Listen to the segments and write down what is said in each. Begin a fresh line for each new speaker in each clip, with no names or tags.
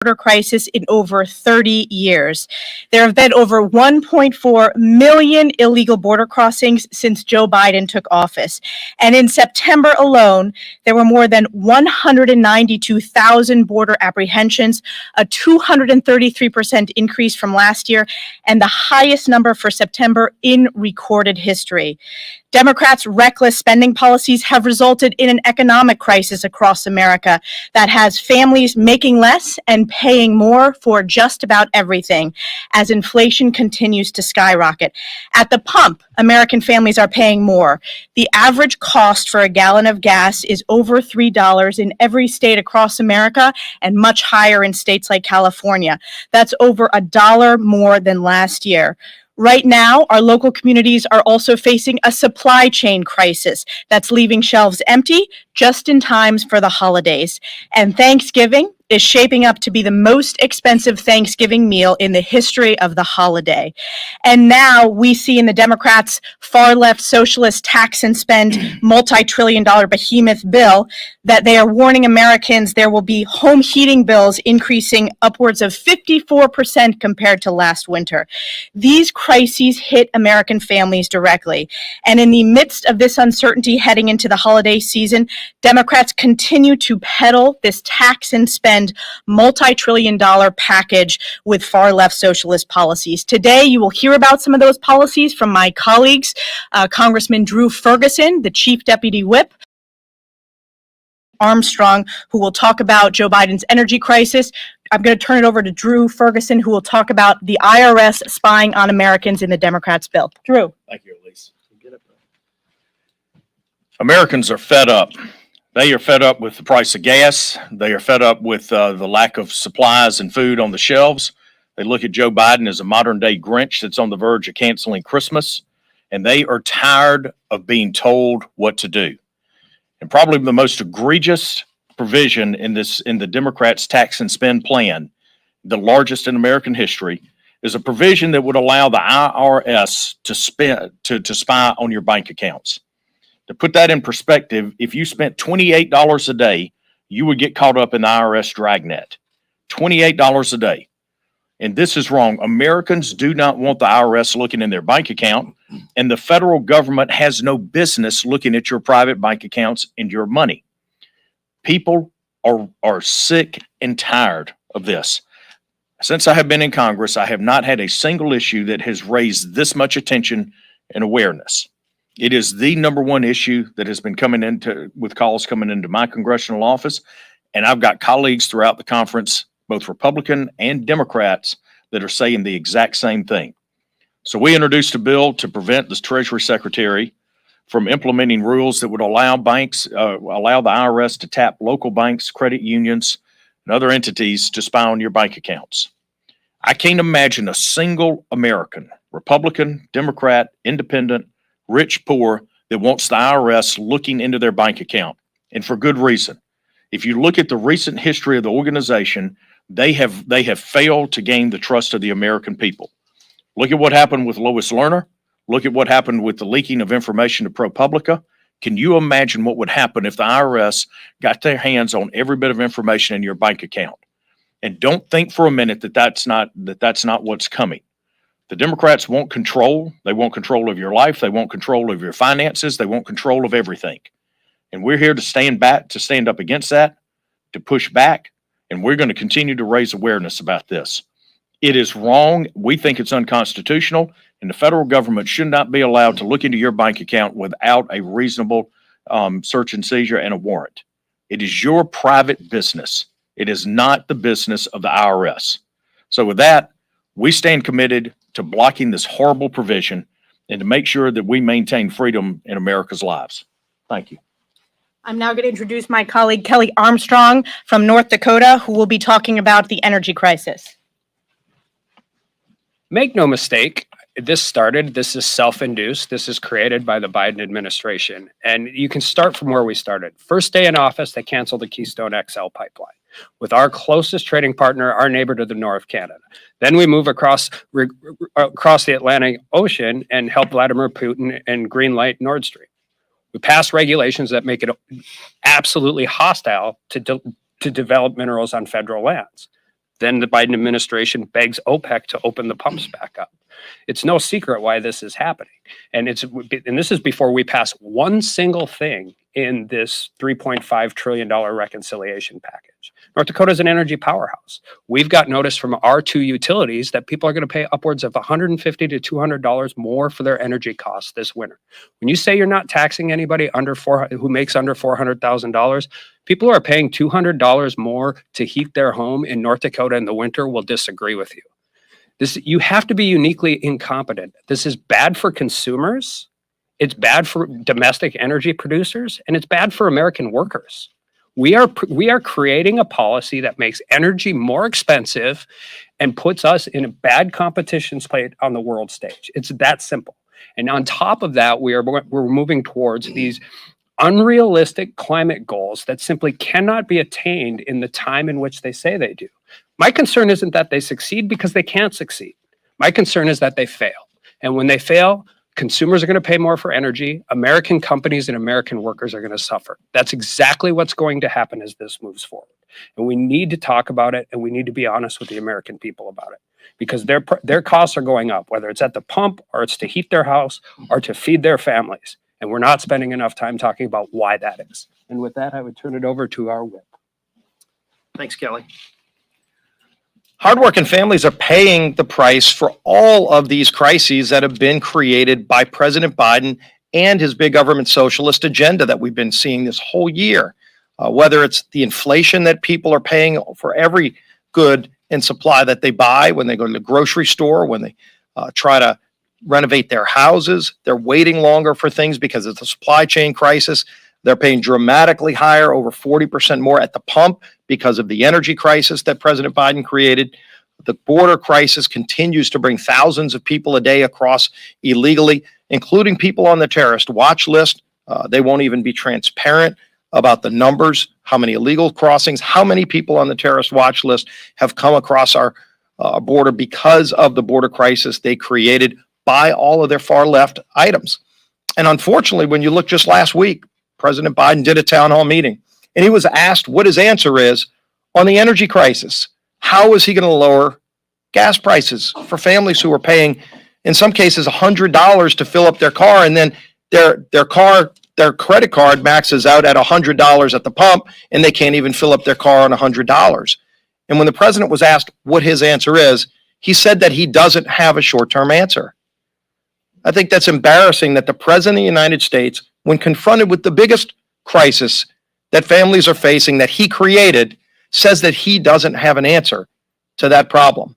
border crisis in over 30 years. There have been over 1.4 million illegal border crossings since Joe Biden took office. And in September alone, there were more than 192,000 border apprehensions, a 233% increase from last year, and the highest number for September in recorded history. Democrats' reckless spending policies have resulted in an economic crisis across America that has families making less and paying more for just about everything as inflation continues to skyrocket. At the pump, American families are paying more. The average cost for a gallon of gas is over $3 in every state across America and much higher in states like California. That's over $1 more than last year. Right now, our local communities are also facing a supply chain crisis that's leaving shelves empty just in time for the holidays. And Thanksgiving is shaping up to be the most expensive Thanksgiving meal in the history of the holiday. And now we see in the Democrats' far-left socialist tax and spend multi-trillion-dollar behemoth bill that they are warning Americans there will be home heating bills increasing upwards of 54% compared to last winter. These crises hit American families directly. And in the midst of this uncertainty heading into the holiday season, Democrats continue to peddle this tax and spend multi-trillion-dollar package with far-left socialist policies. Today, you will hear about some of those policies from my colleagues, Congressman Drew Ferguson, the Chief Deputy Whip, Armstrong, who will talk about Joe Biden's energy crisis. I'm going to turn it over to Drew Ferguson, who will talk about the IRS spying on Americans in the Democrats' bill. Drew.
Thank you, Elise. Americans are fed up. They are fed up with the price of gas. They are fed up with the lack of supplies and food on the shelves. They look at Joe Biden as a modern-day Grinch that's on the verge of canceling Christmas, and they are tired of being told what to do. And probably the most egregious provision in the Democrats' tax and spend plan, the largest in American history, is a provision that would allow the IRS to spy on your bank accounts. To put that in perspective, if you spent $28 a day, you would get caught up in the IRS dragnet. $28 a day. And this is wrong. Americans do not want the IRS looking in their bank account, and the federal government has no business looking at your private bank accounts and your money. People are sick and tired of this. Since I have been in Congress, I have not had a single issue that has raised this much attention and awareness. It is the number one issue that has been with calls coming into my congressional office. And I've got colleagues throughout the conference, both Republican and Democrats, that are saying the exact same thing. So we introduced a bill to prevent the Treasury Secretary from implementing rules that would allow the IRS to tap local banks, credit unions, and other entities to spy on your bank accounts. I can't imagine a single American, Republican, Democrat, Independent, rich, poor, that wants the IRS looking into their bank account, and for good reason. If you look at the recent history of the organization, they have failed to gain the trust of the American people. Look at what happened with Lois Lerner. Look at what happened with the leaking of information to ProPublica. Can you imagine what would happen if the IRS got their hands on every bit of information in your bank account? And don't think for a minute that that's not what's coming. The Democrats want control. They want control of your life. They want control of your finances. They want control of everything. And we're here to stand up against that, to push back, and we're going to continue to raise awareness about this. It is wrong. We think it's unconstitutional, and the federal government should not be allowed to look into your bank account without a reasonable search and seizure and a warrant. It is your private business. It is not the business of the IRS. So with that, we stand committed to blocking this horrible provision and to make sure that we maintain freedom in America's lives. Thank you.
I'm now going to introduce my colleague Kelly Armstrong from North Dakota, who will be talking about the energy crisis.
Make no mistake, this is self-induced. This is created by the Biden administration. And you can start from where we started. First day in office, they canceled the Keystone XL pipeline with our closest trading partner, our neighbor to the north, Canada. Then we move across the Atlantic Ocean and help Vladimir Putin and greenlight Nord Stream. We pass regulations that make it absolutely hostile to develop minerals on federal lands. Then the Biden administration begs OPEC to open the pumps back up. It's no secret why this is happening. And this is before we pass one single thing in this $3.5 trillion reconciliation package. North Dakota is an energy powerhouse. We've got notice from our two utilities that people are going to pay upwards of $150 to $200 more for their energy costs this winter. When you say you're not taxing anybody who makes under $400,000, people who are paying $200 more to heat their home in North Dakota in the winter will disagree with you. You have to be uniquely incompetent. This is bad for consumers, it's bad for domestic energy producers, and it's bad for American workers. We are creating a policy that makes energy more expensive and puts us in a bad competition slate on the world stage. It's that simple. And on top of that, we're moving towards these unrealistic climate goals that simply cannot be attained in the time in which they say they do. My concern isn't that they succeed because they can't succeed. My concern is that they fail. And when they fail, consumers are going to pay more for energy. American companies and American workers are going to suffer. That's exactly what's going to happen as this moves forward. And we need to talk about it, and we need to be honest with the American people about it, because their costs are going up, whether it's at the pump or it's to heat their house or to feed their families. And we're not spending enough time talking about why that is. And with that, I would turn it over to our whip.
Thanks, Kelly. Hardworking families are paying the price for all of these crises that have been created by President Biden and his big government socialist agenda that we've been seeing this whole year. Whether it's the inflation that people are paying for every good and supply that they buy when they go to the grocery store, when they try to renovate their houses, they're waiting longer for things because of the supply chain crisis. They're paying dramatically higher, over 40% more at the pump because of the energy crisis that President Biden created. The border crisis continues to bring thousands of people a day across illegally, including people on the terrorist watch list. They won't even be transparent about the numbers, how many illegal crossings, how many people on the terrorist watch list have come across our border because of the border crisis they created by all of their far left items. And unfortunately, when you look just last week, President Biden did a town hall meeting, and he was asked what his answer is on the energy crisis. How is he going to lower gas prices for families who are paying, in some cases, $100 to fill up their car, and then their credit card maxes out at $100 at the pump, and they can't even fill up their car on $100. And when the president was asked what his answer is, he said that he doesn't have a short-term answer. I think that's embarrassing that the president of the United States, when confronted with the biggest crisis that families are facing that he created, says that he doesn't have an answer to that problem.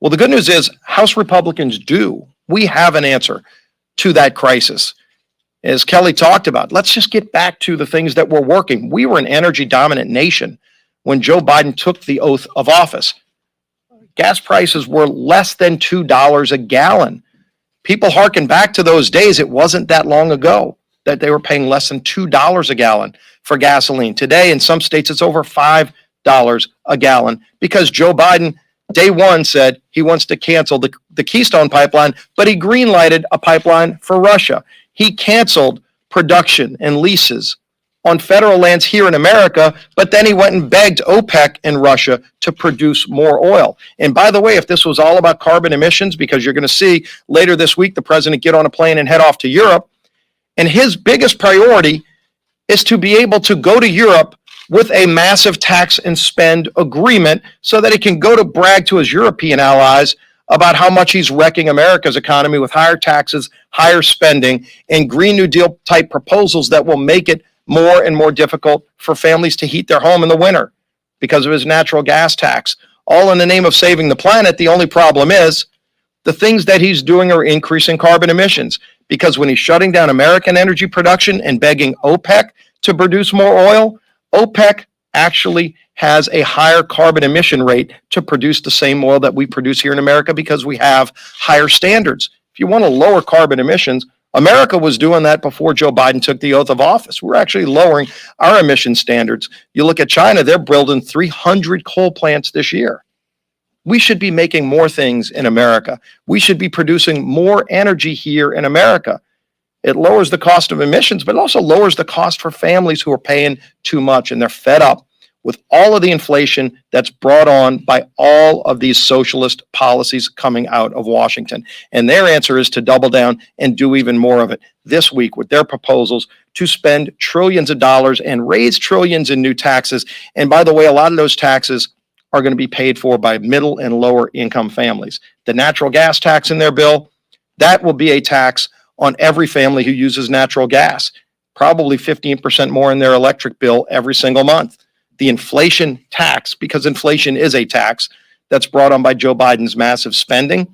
Well, the good news is House Republicans do. We have an answer to that crisis. As Kelly talked about, let's just get back to the things that were working. We were an energy dominant nation when Joe Biden took the oath of office. Gas prices were less than $2 a gallon. People harken back to those days. It wasn't that long ago that they were paying less than $2 a gallon for gasoline. Today, in some states, it's over $5 a gallon because Joe Biden, day one, said he wants to cancel the Keystone pipeline, but he green-lighted a pipeline for Russia. He canceled production and leases on federal lands here in America, but then he went and begged OPEC and Russia to produce more oil. And by the way, if this was all about carbon emissions, because you're going to see later this week the president get on a plane and head off to Europe, and his biggest priority is to be able to go to Europe with a massive tax and spend agreement so that he can go to brag to his European allies about how much he's wrecking America's economy with higher taxes, higher spending, and Green New Deal type proposals that will make it more and more difficult for families to heat their home in the winter because of his natural gas tax. All in the name of saving the planet. The only problem is the things that he's doing are increasing carbon emissions, because when he's shutting down American energy production and begging OPEC to produce more oil, OPEC actually has a higher carbon emission rate to produce the same oil that we produce here in America because we have higher standards. If you want to lower carbon emissions, America was doing that before Joe Biden took the oath of office. We're actually lowering our emission standards. You look at China, they're building 300 coal plants this year. We should be making more things in America. We should be producing more energy here in America. It lowers the cost of emissions, but it also lowers the cost for families who are paying too much, and they're fed up with all of the inflation that's brought on by all of these socialist policies coming out of Washington. And their answer is to double down and do even more of it this week with their proposals to spend trillions of dollars and raise trillions in new taxes. And by the way, a lot of those taxes are going to be paid for by middle and lower income families. The natural gas tax in their bill, that will be a tax on every family who uses natural gas, probably 15% more in their electric bill every single month. The inflation tax, because inflation is a tax that's brought on by Joe Biden's massive spending,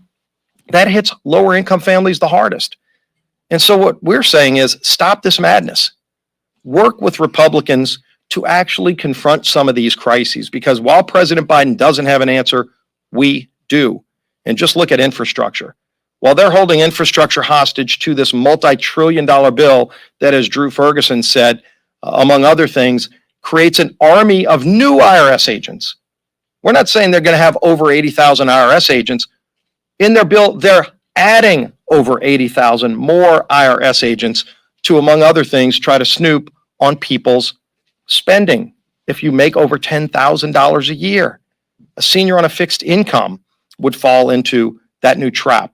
that hits lower income families the hardest. And so what we're saying is stop this madness. Work with Republicans to actually confront some of these crises, because while President Biden doesn't have an answer, we do. And just look at infrastructure. While they're holding infrastructure hostage to this multi-trillion-dollar bill that, as Drew Ferguson said, among other things, creates an army of new IRS agents. We're not saying they're going to have over 80,000 IRS agents. In their bill, they're adding over 80,000 more IRS agents to, among other things, try to snoop on people's spending. If you make over $10,000 a year, a senior on a fixed income would fall into that new trap.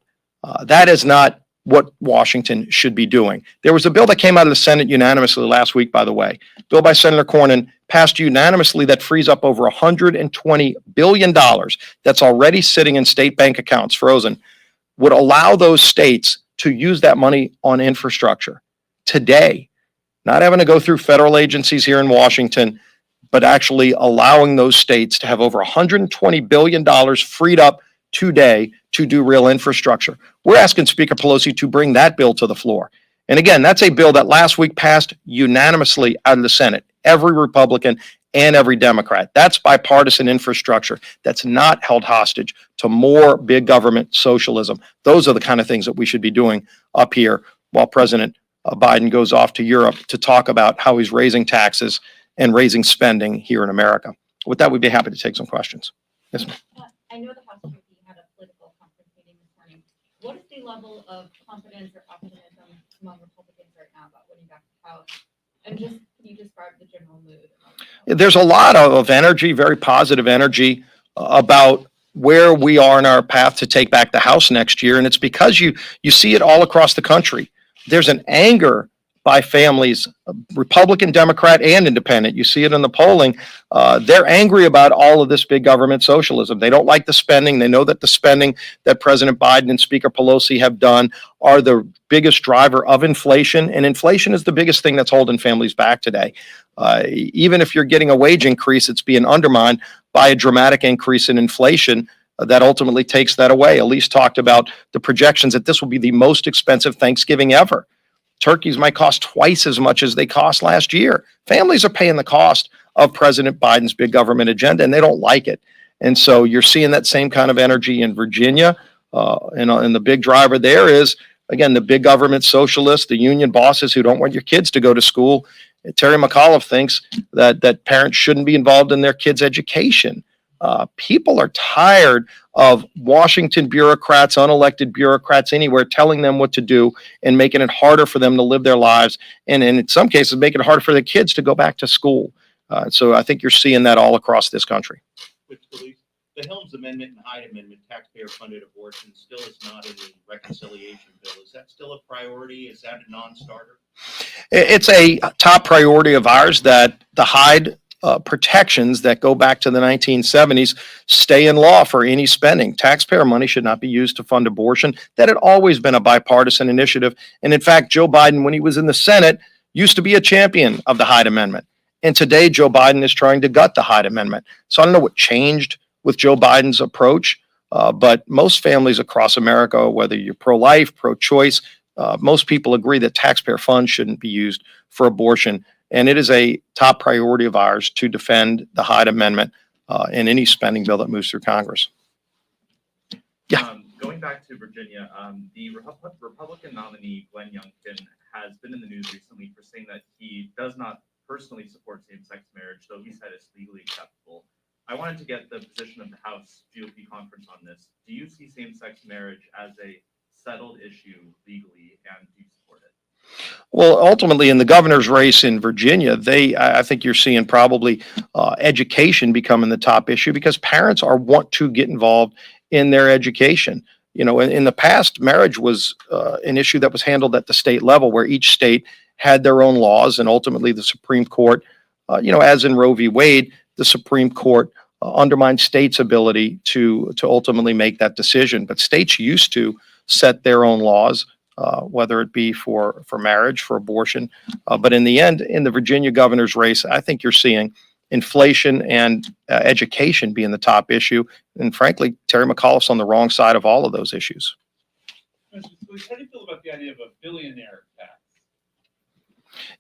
That is not what Washington should be doing. There was a bill that came out of the Senate unanimously last week, by the way, bill by Senator Cornyn, passed unanimously, that frees up over $120 billion that's already sitting in state bank accounts frozen, would allow those states to use that money on infrastructure today, not having to go through federal agencies here in Washington, but actually allowing those states to have over $120 billion freed up today to do real infrastructure. We're asking Speaker Pelosi to bring that bill to the floor. And again, that's a bill that last week passed unanimously out of the Senate, every Republican and every Democrat. That's bipartisan infrastructure that's not held hostage to more big government socialism. Those are the kind of things that we should be doing up here while President Biden goes off to Europe to talk about how he's raising taxes and raising spending here in America. With that, we'd be happy to take some questions. Yes, ma'am.
I know the House GOP had a political conference meeting this morning. What is the level of confidence or optimism among Republicans right now about winning back the House? And just, can you describe the general mood?
There's a lot of energy, very positive energy about where we are in our path to take back the House next year. And it's because you see it all across the country. There's an anger by families, Republican, Democrat, and independent. You see it in the polling. They're angry about all of this big government socialism. They don't like the spending. They know that the spending that President Biden and Speaker Pelosi have done are the biggest driver of inflation. And inflation is the biggest thing that's holding families back today. Even if you're getting a wage increase, it's being undermined by a dramatic increase in inflation that ultimately takes that away. Elise talked about the projections that this will be the most expensive Thanksgiving ever. Turkeys might cost twice as much as they cost last year. Families are paying the cost of President Biden's big government agenda, and they don't like it. And so you're seeing that same kind of energy in Virginia. And the big driver there is, again, the big government socialists, the union bosses who don't want your kids to go to school. Terry McAuliffe thinks that parents shouldn't be involved in their kids' education. People are tired of Washington bureaucrats, unelected bureaucrats anywhere, telling them what to do and making it harder for them to live their lives. And in some cases, making it harder for their kids to go back to school. So I think you're seeing that all across this country.
With police, the Helms Amendment and Hyde Amendment, taxpayer-funded abortion, still is not in the reconciliation bill. Is that still a priority? Is that a non-starter?
It's a top priority of ours that the Hyde protections that go back to the 1970s stay in law for any spending. Taxpayer money should not be used to fund abortion. That had always been a bipartisan initiative. And in fact, Joe Biden, when he was in the Senate, used to be a champion of the Hyde Amendment. And today, Joe Biden is trying to gut the Hyde Amendment. So I don't know what changed with Joe Biden's approach, but most families across America, whether you're pro-life, pro-choice, most people agree that taxpayer funds shouldn't be used for abortion. And it is a top priority of ours to defend the Hyde Amendment in any spending bill that moves through Congress. Yeah.
Going back to Virginia, the Republican nominee, Glenn Youngkin, has been in the news recently for saying that he does not personally support same-sex marriage, though he said it's legally acceptable. I wanted to get the position of the House GOP conference on this. Do you see same-sex marriage as a settled issue legally, and do you support it?
Well, ultimately, in the governor's race in Virginia, I think you're seeing probably education becoming the top issue because parents want to get involved in their education. You know, in the past, marriage was an issue that was handled at the state level, where each state had their own laws, and ultimately the Supreme Court, as in Roe v. Wade, the Supreme Court undermined states' ability to ultimately make that decision. But states used to set their own laws, whether it be for marriage, for abortion. But in the end, in the Virginia governor's race, I think you're seeing inflation and education being the top issue. And frankly, Terry McAuliffe's on the wrong side of all of those issues.
Mr. Scalise, how do you feel about the idea of a billionaire tax?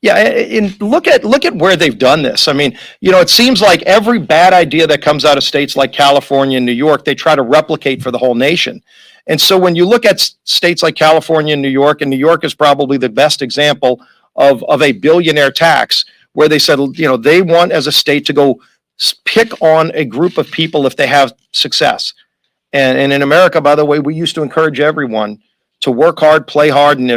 Yeah, and look at where they've done this. I mean, it seems like every bad idea that comes out of states like California and New York, they try to replicate for the whole nation. And so when you look at states like California and New York is probably the best example of a billionaire tax, where they said, they want as a state to go pick on a group of people if they have success. And in America, by the way, we used to encourage everyone to work hard, play hard, and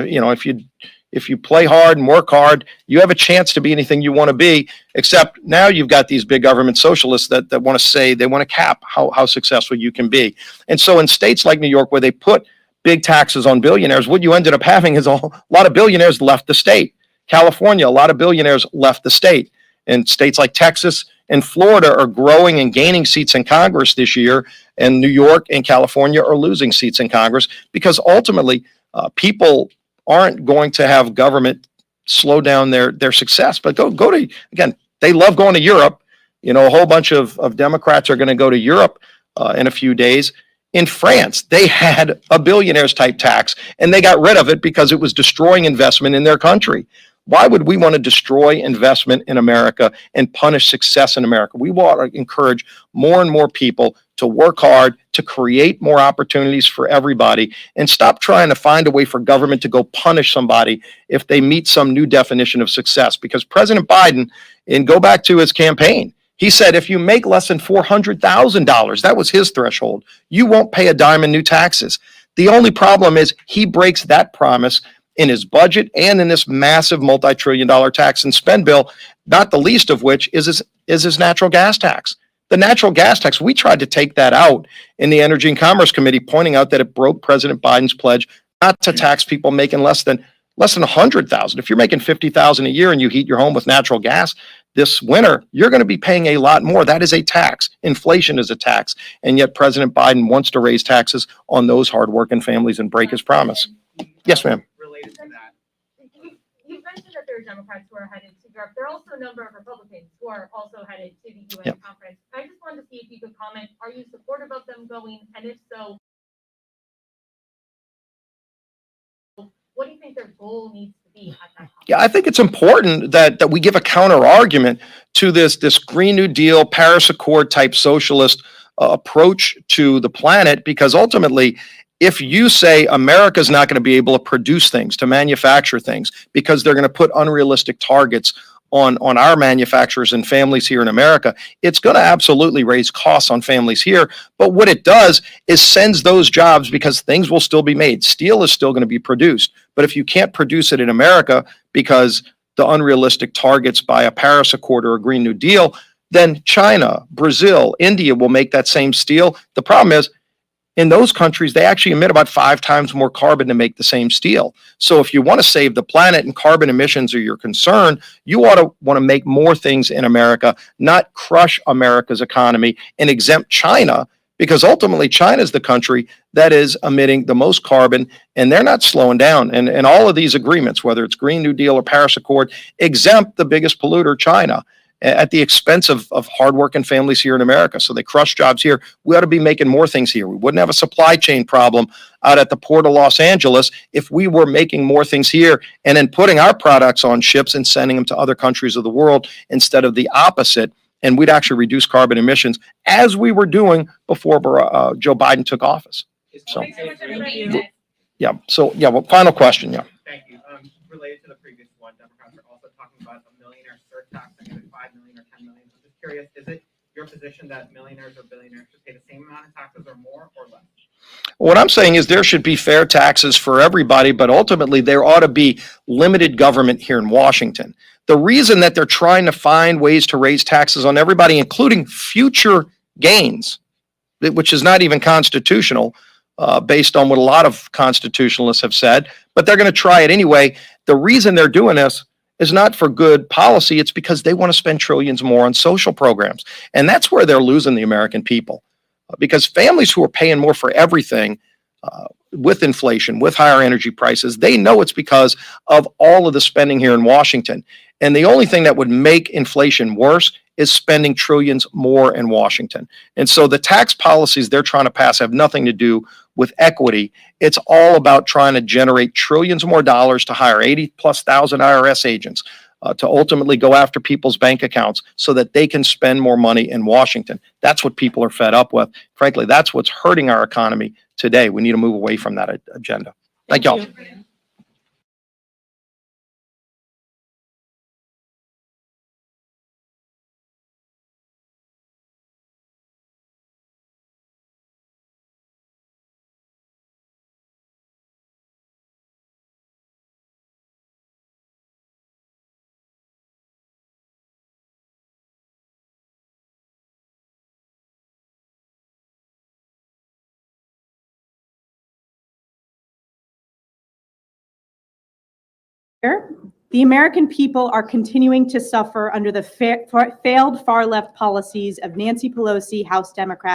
if you play hard and work hard, you have a chance to be anything you want to be, except now you've got these big government socialists that want to say they want to cap how successful you can be. And so in states like New York, where they put big taxes on billionaires, what you ended up having is a lot of billionaires left the state. California, a lot of billionaires left the state. And states like Texas and Florida are growing and gaining seats in Congress this year. And New York and California are losing seats in Congress because ultimately people aren't going to have government slow down their success. But go to, again, they love going to Europe. A whole bunch of Democrats are going to go to Europe in a few days. In France, they had a billionaires type tax and they got rid of it because it was destroying investment in their country. Why would we want to destroy investment in America and punish success in America? We want to encourage more and more people to work hard, to create more opportunities for everybody, and stop trying to find a way for government to go punish somebody if they meet some new definition of success. Because President Biden, and go back to his campaign, he said, if you make less than $400,000, that was his threshold, you won't pay a dime in new taxes. The only problem is he breaks that promise in his budget and in this massive multi-trillion-dollar tax and spend bill, not the least of which is his natural gas tax. The natural gas tax, we tried to take that out in the Energy and Commerce Committee, pointing out that it broke President Biden's pledge not to tax people making less than $100,000. If you're making $50,000 a year and you heat your home with natural gas this winter, you're going to be paying a lot more. That is a tax. Inflation is a tax. And yet President Biden wants to raise taxes on those hardworking families and break his promise. Yes, ma'am.
Related to that, you mentioned that there are Democrats who are headed to Europe. There are also a number of Republicans who are also headed to the UN conference. I just wanted to see if you could comment, are you supportive of them going? And if so, what do you think their goal needs to be at that conference?
Yeah, I think it's important that we give a counter argument to this Green New Deal, Paris Accord type socialist approach to the planet, because ultimately, if you say America's not going to be able to produce things, to manufacture things, because they're going to put unrealistic targets on our manufacturers and families here in America, it's going to absolutely raise costs on families here. But what it does is sends those jobs, because things will still be made. Steel is still going to be produced. But if you can't produce it in America because the unrealistic targets by a Paris Accord or a Green New Deal, then China, Brazil, India will make that same steel. The problem is, in those countries, they actually emit about 5 times more carbon to make the same steel. So if you want to save the planet and carbon emissions are your concern, you ought to want to make more things in America, not crush America's economy and exempt China, because ultimately China is the country that is emitting the most carbon, and they're not slowing down. And all of these agreements, whether it's Green New Deal or Paris Accord, exempt the biggest polluter, China, at the expense of hardworking families here in America. So they crush jobs here. We ought to be making more things here. We wouldn't have a supply chain problem out at the Port of Los Angeles if we were making more things here and then putting our products on ships and sending them to other countries of the world instead of the opposite. And we'd actually reduce carbon emissions as we were doing before Joe Biden took office. So, yeah. So, yeah, well, final question. Yeah.
Thank you. Related to the previous one, Democrats are also talking about a millionaire surtax, I think $5 million or $10 million. I'm just curious, is it your position that millionaires or billionaires should pay the same amount of taxes or more or less?
What I'm saying is there should be fair taxes for everybody, but ultimately there ought to be limited government here in Washington. The reason that they're trying to find ways to raise taxes on everybody, including future gains, which is not even constitutional, based on what a lot of constitutionalists have said, but they're going to try it anyway. The reason they're doing this is not for good policy. It's because they want to spend trillions more on social programs. And that's where they're losing the American people. Because families who are paying more for everything with inflation, with higher energy prices, they know it's because of all of the spending here in Washington. And the only thing that would make inflation worse is spending trillions more in Washington. And so the tax policies they're trying to pass have nothing to do with equity. It's all about trying to generate trillions more dollars to hire 80,000+ IRS agents, to ultimately go after people's bank accounts so that they can spend more money in Washington. That's what people are fed up with. Frankly, that's what's hurting our economy today. We need to move away from that agenda. Thank y'all.
The American people are continuing to suffer under the failed far-left policies of Nancy Pelosi, House Democrats.